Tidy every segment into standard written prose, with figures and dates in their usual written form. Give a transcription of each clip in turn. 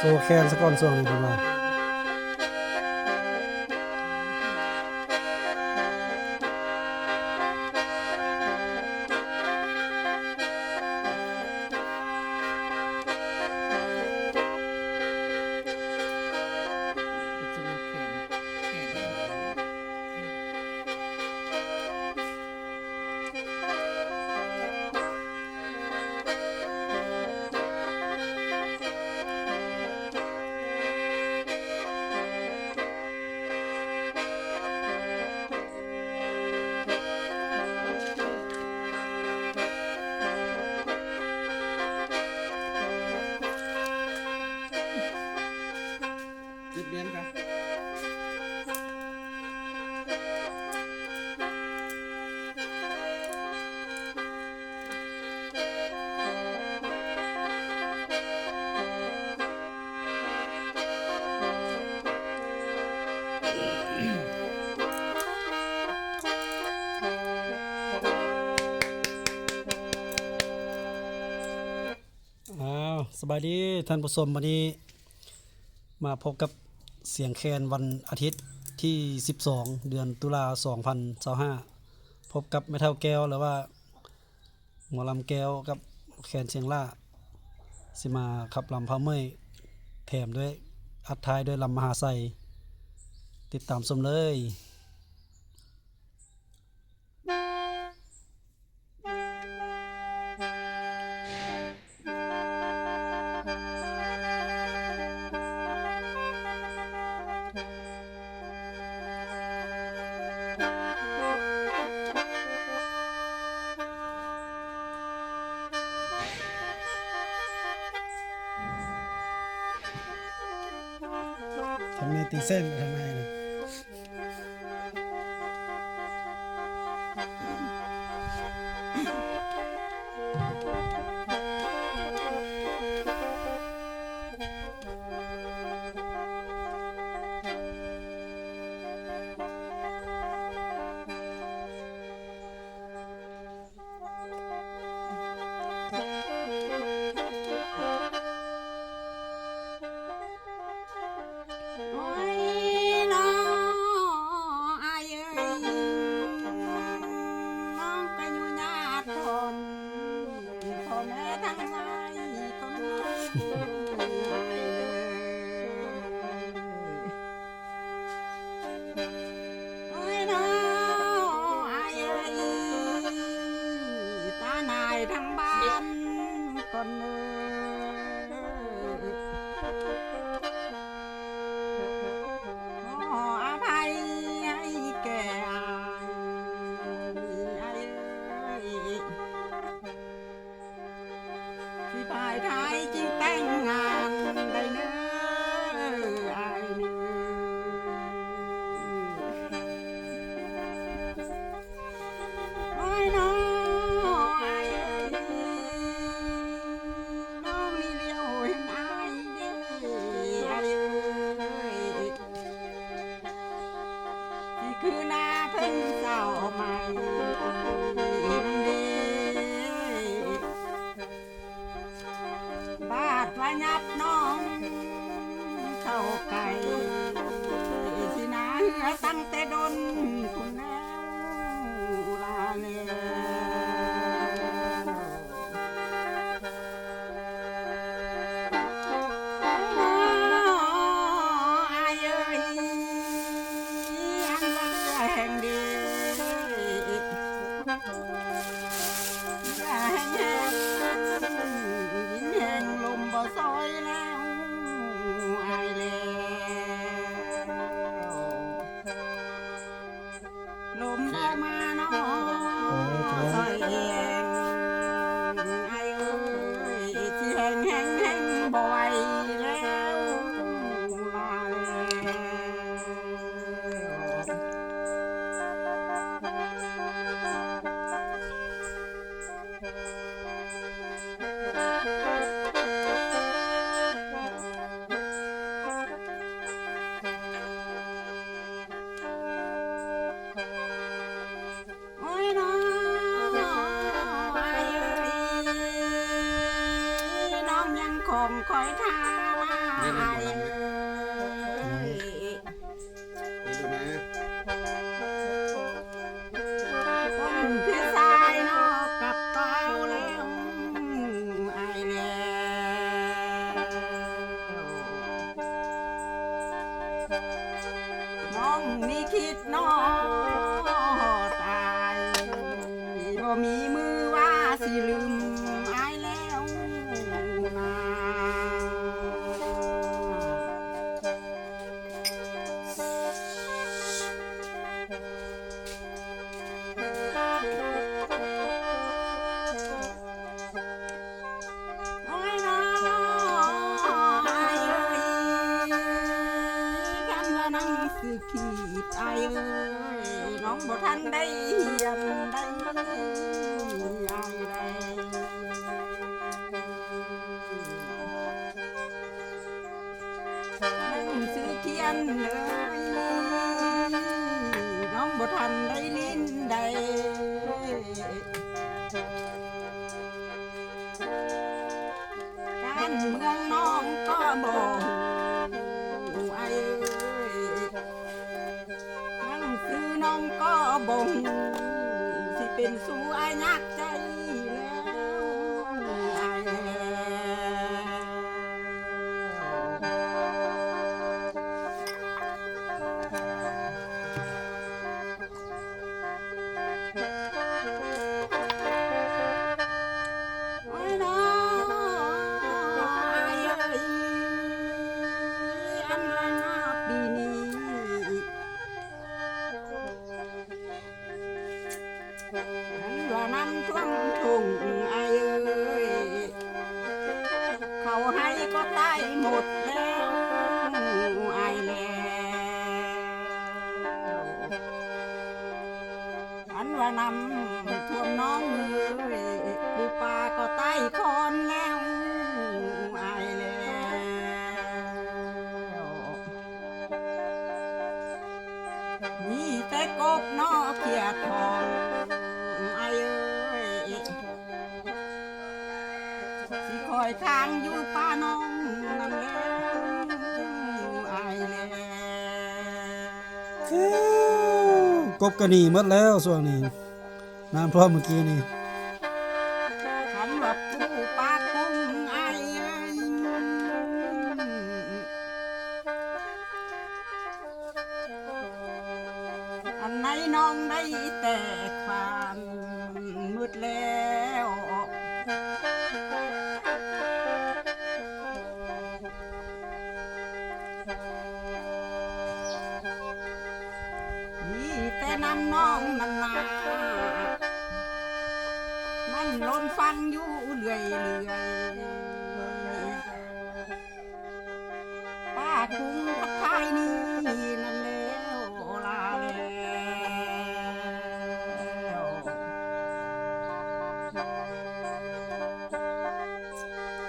สู้แค้นซะก่อนช่วงนี้เพิ่นว่า10 เหรียญครับสบายดีท่านผู้ชมวันนี้มาพบกับเสียงแคนวันอาทิตย์ที่12เดือนตุลา2025พบกับแม่เฒ่าแก้วหรือว่าหมอลำแก้วกับแคนเชียงล่าสิมาขับลำพาเมยแถมด้วยอัดท้ายด้วยลำมหาไซติดตามชมเลยทำในตีเส้นทำไมนะทั้งบ้านคนเนื้ขออภัยให้แก่ที่ภายท้ายจึงแต่งงานได้เนื้อไอ้เนื้อโอ้ยน้องคือหน้าเพิ่งเศร้าใหม่มันดีบาดว่ายับน้องเข้าไก่สินาเหือตั้งแต่ดนคุณแล้วลาแห่งดีอย่าแห้งยินแห่งลมบ่ซอยแล้วอายแล้ว เรียนหมอ ไอ้ ลำไหม เอ้ย เรียนดูนะ คนพี่ชายนอกกับเต้าแล้วไอ้แล้วน้องนี่คิดน้อตายบ่มีมือว่าสิลืมไอ้แล้วนา โอ้ยน้อยเอ้ยกันว่านั่งสือขีดไอเอ้ยน้องบ่ทันได้เฮียนได้ไอได้นั่งสือเขียนเลยน้องบ่ทันได้ลิ้นได้ การเมืองน้องก็บอกไอ้เอ้ยหนังสือน้องก็บ่งสิเป็นสู้ไอ้ยักใจแล้วไอ้โอ้ยน้อยเอ้ยอันว่านาปีนี้อันว่าน้ำท่วมทุ่งไอ้เอ้ยเขาให้ก็ตายหมดแล้วไอ้แล้วอันว่าน้ำท่วมน้องเอ้ยปูปลาก็ตายคอนแล้วไอ้แล้วนี่แต่กบนอกเขียดทองไอ้เอ้ยสิคอยทางอยู่ป้าน้องนั่นแล้วไอ้แล้ว กบกระหนีหมดแล้วช่วงนี้น้ำท่วมเมื่อกี้นี่ ฉันว่าผู้ปากกุ้งไอ้เอ้ยอันไหนน้องได้แต่ความมืดแล้วนี่แต่นำน้องนั่นนามันล้นฟังอยู่เรื่อยป้าคุ้งทักทายนี่นั่นแล้วลาแล้ว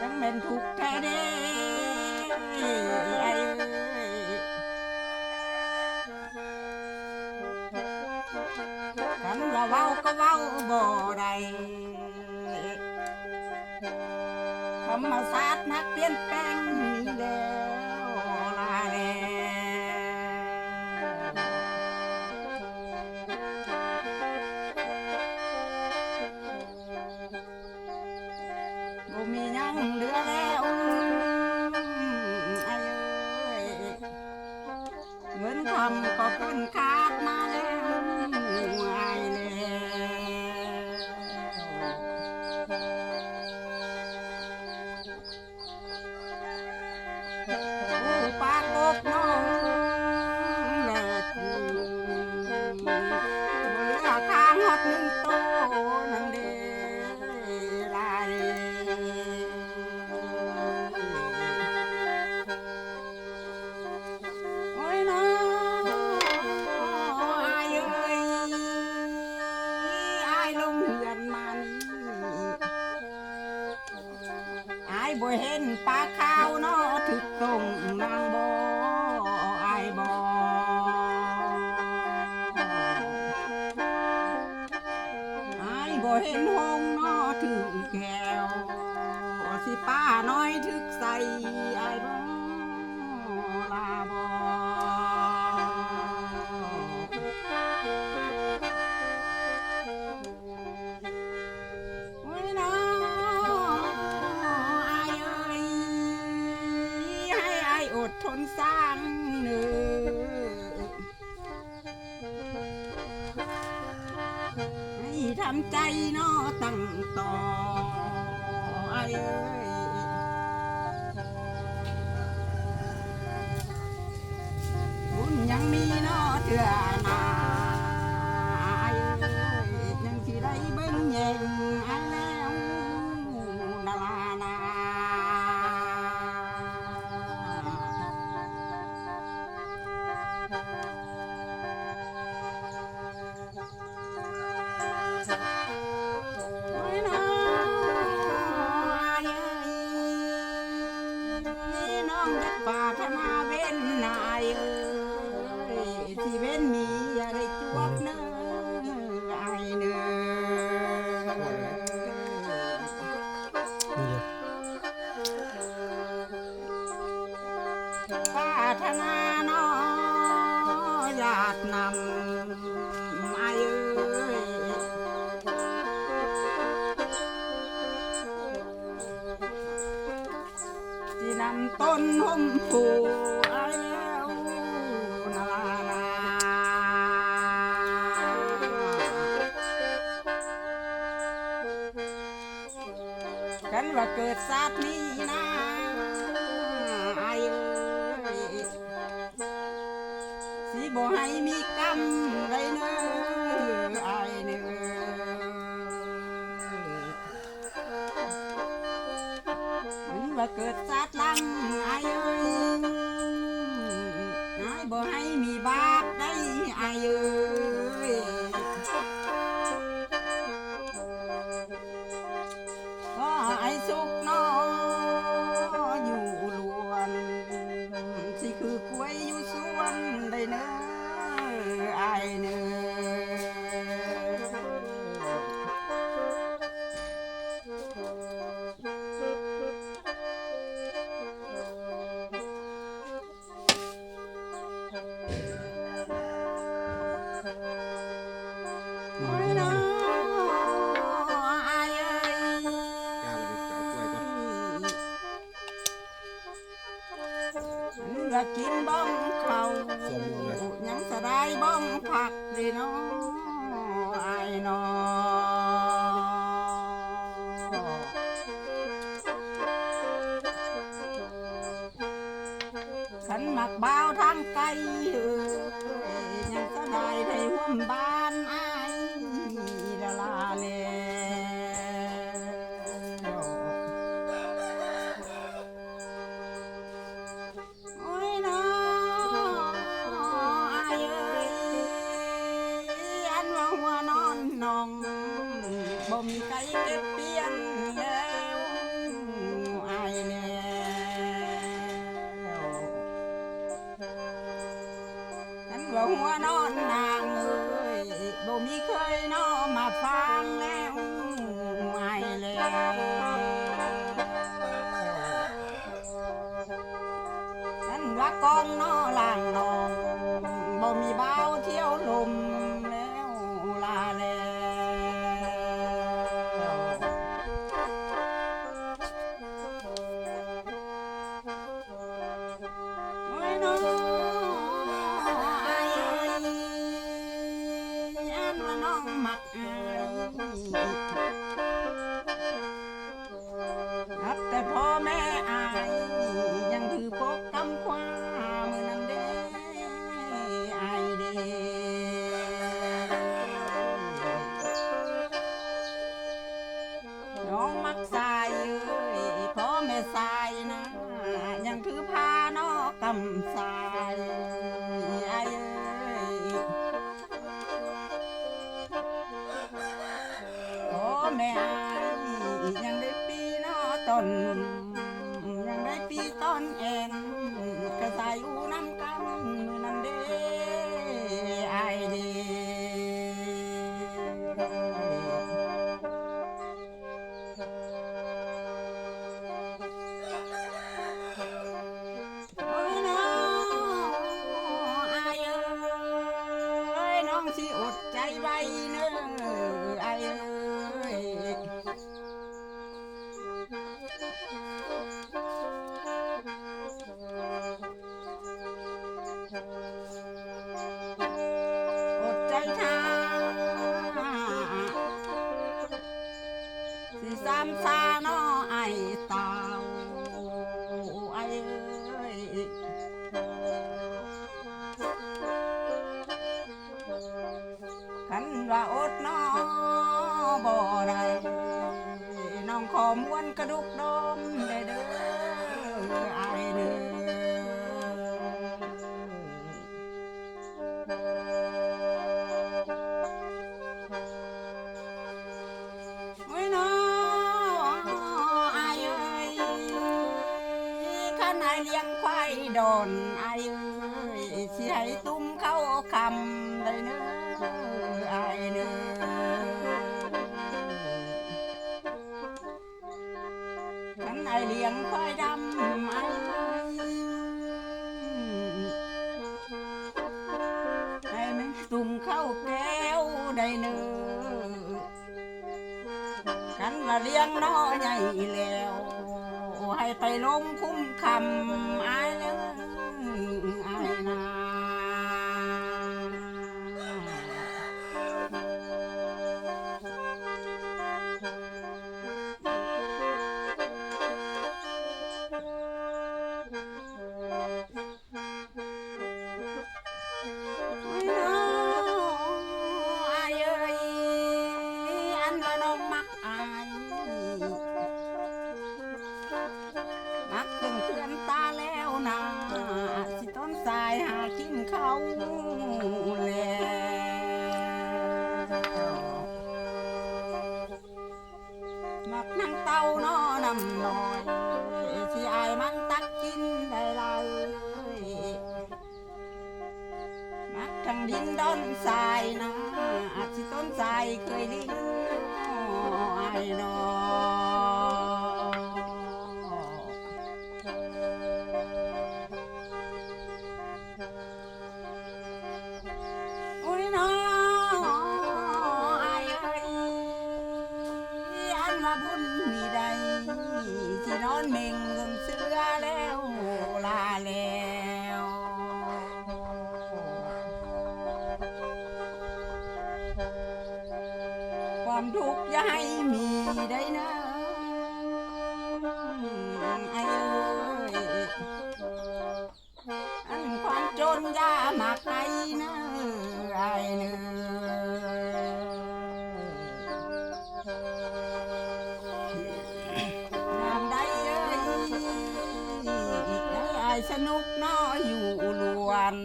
จังเป็นทุกข์แท้เด้ไอ้เอ้ยกันว่าเว้าก็เว้าบ่ได้ธรรมศาสตร์นักเปลี่ยนแปลงมีแล้วลาแล้วบ่มีหยังเหลือแล้วไอ้เอ้ยเงินทำก็เพิ่นขาดมาแล้วไอ้แล้วผู้ปากกบน้องแลกอยู่บ่เหลือข้างฮอดหนึ่งโตนั่นเด้ลาย โอ้ยน้อายเอ้ยอายลงเหือนมานี่อายบ่เห็นปลาขาวน้อถึกตรงนางบ่อายบ่อายบ่เห็นหงส์น้อถึกแก้วสิป้าน้อยถึกใส่อายบ่ ำใจเนาะตั้งต่อไอ้เอ้ยบุญยังมีเนาะเถื่อหนาไอ้เอ้ยยังสิได้เบิ่งแยงไอ้แล้วนาลานา โอ้ยน้องนี่น้องจะปรารถนาเว้นนายเอ้ยที่เว้นมีอะไรจวบเนื้อไอเนื้อ นี่เดียว ปรารถนาน้องอยากนำไอเอ้ย ที่นำต้นหุ่มผูไอ้แล้วนาลานากันว่าเกิดชาตินี้นะไอ้เอ้ยสิบ่ให้มีกรรมใดเน้อไอ้เน้อ ถึงว่าเกิดชาติหลังไอ้เอ้ยไอ้บ่ให้มีบาปได้ไอ้เอ้ยก็ไอ้สุขน้ออยู่ล้วนสิคือกล้วยอยู่สวนได้เน้อไอ้เน้โอ้ยน้อไอ้เอ้ย ย่าไปเอากล้วยก่อน ละกินบ้องเขายังสะได้บ้องผักเลยน้อไอ้น้อขันหมักบ่าวทางไกลยังสะได้ได้ห่วมบ้านไอ้ละลาเล โอ้ยน้อไอ้เอ้ยอันว่าหัวนอนนองบ่มีใครเก็บเปลี่ยนแล้วไอ้แล้วอันว่าหัวนอนนางเอ้ยบ่มีเคยน้อมาฟังแล้วไอ้แล้ว ฉันรักกองน้อล่างนองบ่มีเบาเที่ยวลมแล้วลาแล้วโอ้ยน้อไอ้เอ้ยอันว่าน้องมักอายนับแต่พ่อแม่อายยังถือปกกำความมือนั้นเด้อายเด้น้องมักสายเอ้ยพ่อแม่สายนะยังถือพาน้อกำสายอายเอ้ยพ่อแม่อายยังได้ปีน้อต้นยังได้ปีต้นเองกระสายอูน้ำกันมือนั้นเด้อายเด้โอ้ยน้องอายเอ้ยน้องสิอดใจไว้เน้ออายเอ้ย อดใจท่า ม้วนกระดุกดมได้เด้ออายเด้อโอ้ยน้ออายเอ้ยข้าอายเลี้ยงควายดอนอายเอ้ยสิให้ตุ้มเข้าคำได้เด้ออายเด้อขันไอเลี้ยงควายดำไอไอแม่ตุ่มเข้าแก้วได้เนื้อกันละเลี้ยงน้อยใหญ่แล้วให้ไปลงคุ้มคำไอเนื้อไอนามักเป็นเพื่อนตาแล้วนะสิต้นสายหากินเขาแล้วมักนั่งเต้านอนำน้อยสิอายมันตักกินได้เลยมักทั้งดินดอนทรายนะสิต้นทรายเคยลิ้นอายนอบุญมีใดที่นอนเม่งเงินเสือแล้วลาแล้วความทุกข์อย่าให้มีได้นะไอ้เอ้ยอันความจนอย่ามักไอ้นะไอ้เนื้สนุกน้ออยู่ล้วน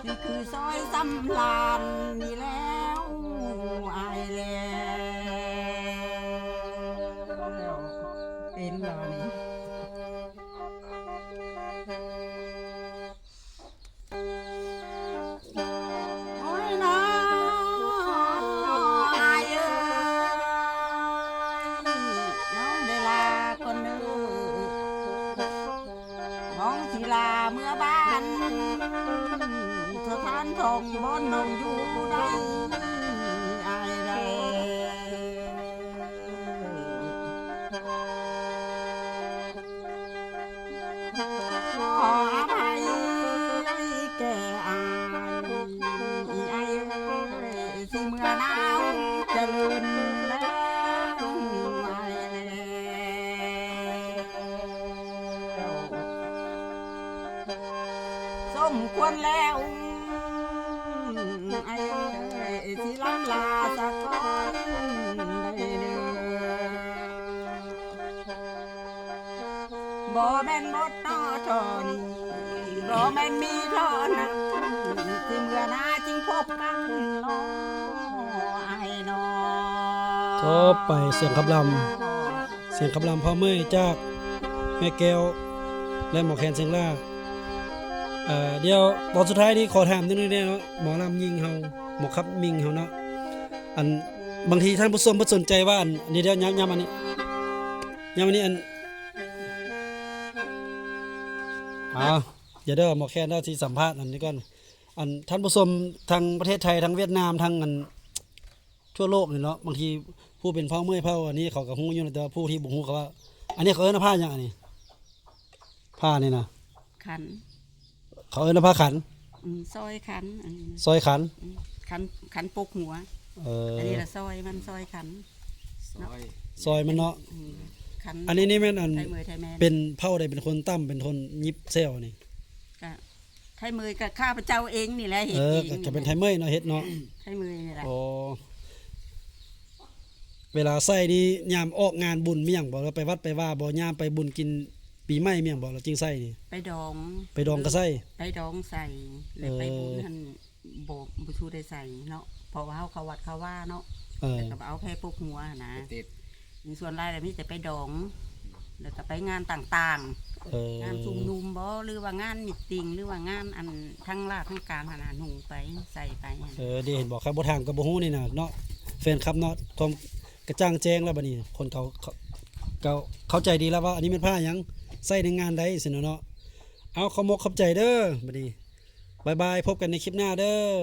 นี่คือซอยสำลานนี่แล้วอายแล้วเป็นเหรอนี่ศิลาเมื่อบ้านสถานทองบนนองอยู่ได้อายใดขออภัยแก่อายสิเมื่อหนาวจะลืนแล้วอายสมควรแล้วไอ้สิล้ำลาสักก่อนได้เด้อบ่แม่นหมดต่อทอนี่บ่แม่นมีทอนั้นสิเมื่อหน้าจึงพบกันน้อไอ้น้อ จบไปเสียงคำรำพ่อเมื่อยจากแม่แก้วและหมอแคนเสียงล่าเดี๋ยวตอนสุดท้ายนี้ขอถามนิดนึงเนาะหมอลำยิงเฮาหมอครับมิงเฮาเนาะอันบางทีท่านผู้ชมบ่สนใจว่าอันนี้เดี๋ยวย้ำอันนี้อันอย่าเด้อหมอแคนได้ที่สัมภาษณ์อันนี้ก่อนอันท่านผู้ชมทางประเทศไทยทางเวียดนามทางอันทั่วโลกนี่เนาะบางทีผู้เป็นพ่อเมื่อยเผาอันนี้เขาก็ฮู้อยู่แต่ว่าผู้ที่บ่ฮู้ก็ว่าอันนี้เขาเอิ้นผ้าหยังอันนี้ผ้านี่นะ ขัน เขาเอิ้นผ้าขัน ซอยขัน ซอยขัน ขันปกหัวอันนี้ละซอยมันซอยขัน ซอยมันเนาะ ขัน อันนี้นี่แม่นอัน ไทยมือไทยแมน เป็นเผ่าใดเป็นคนตั้มเป็นคนยิบเซลนี่ ก็ไทยมือกับข้าพเจ้าเองนี่แหละเฮ็ดเอง ก็เป็นไทยเมยเนาะเฮ็ดเนาะ ไทยมือนี่แหละ อ๋อ เวลาใส่นี่ยามออกงานบุญมีหยังบ่เราไปวัดไปว่าบ่ยามไปบุญกินปีใหม่มีหยังบ่เราจึงใส่นี่ ไปดอง ไปดองก็ใส่ ไปดองใส่แล้วไปบุญหั่นบ่ชูได้ใส่เนาะเพราะว่าเฮาเข้าวัดเข้าว่าเนาะ เออ แล้วก็เอาแค่ปกหัวหั่นนะ ติด มีส่วนรายแล้วมีแต่ไปดอง แล้วก็ไปงานต่างๆ เออง านชุมนุมบ่หรือว่างานมิตติ้งหรือว่างานอันทั้งราชทั้งการหนนาหนุ่งไปใส่ไปหั่น เดี๋ยวเห็นบอกครับบ่ทางก็บ่ฮู้นี่น่ะเนาะแฟนคลับเนาะความกระจ่างแจ้งแล้วบัดนี้คนเขาเข้าใจดีแล้วว่าอันนี้เป็นผ้าหยังใส่ในงานใดสิเนาะเอาขอมกขอบใจเด้อบัดนี้บ๊ายบายพบกันในคลิปหน้าเด้อ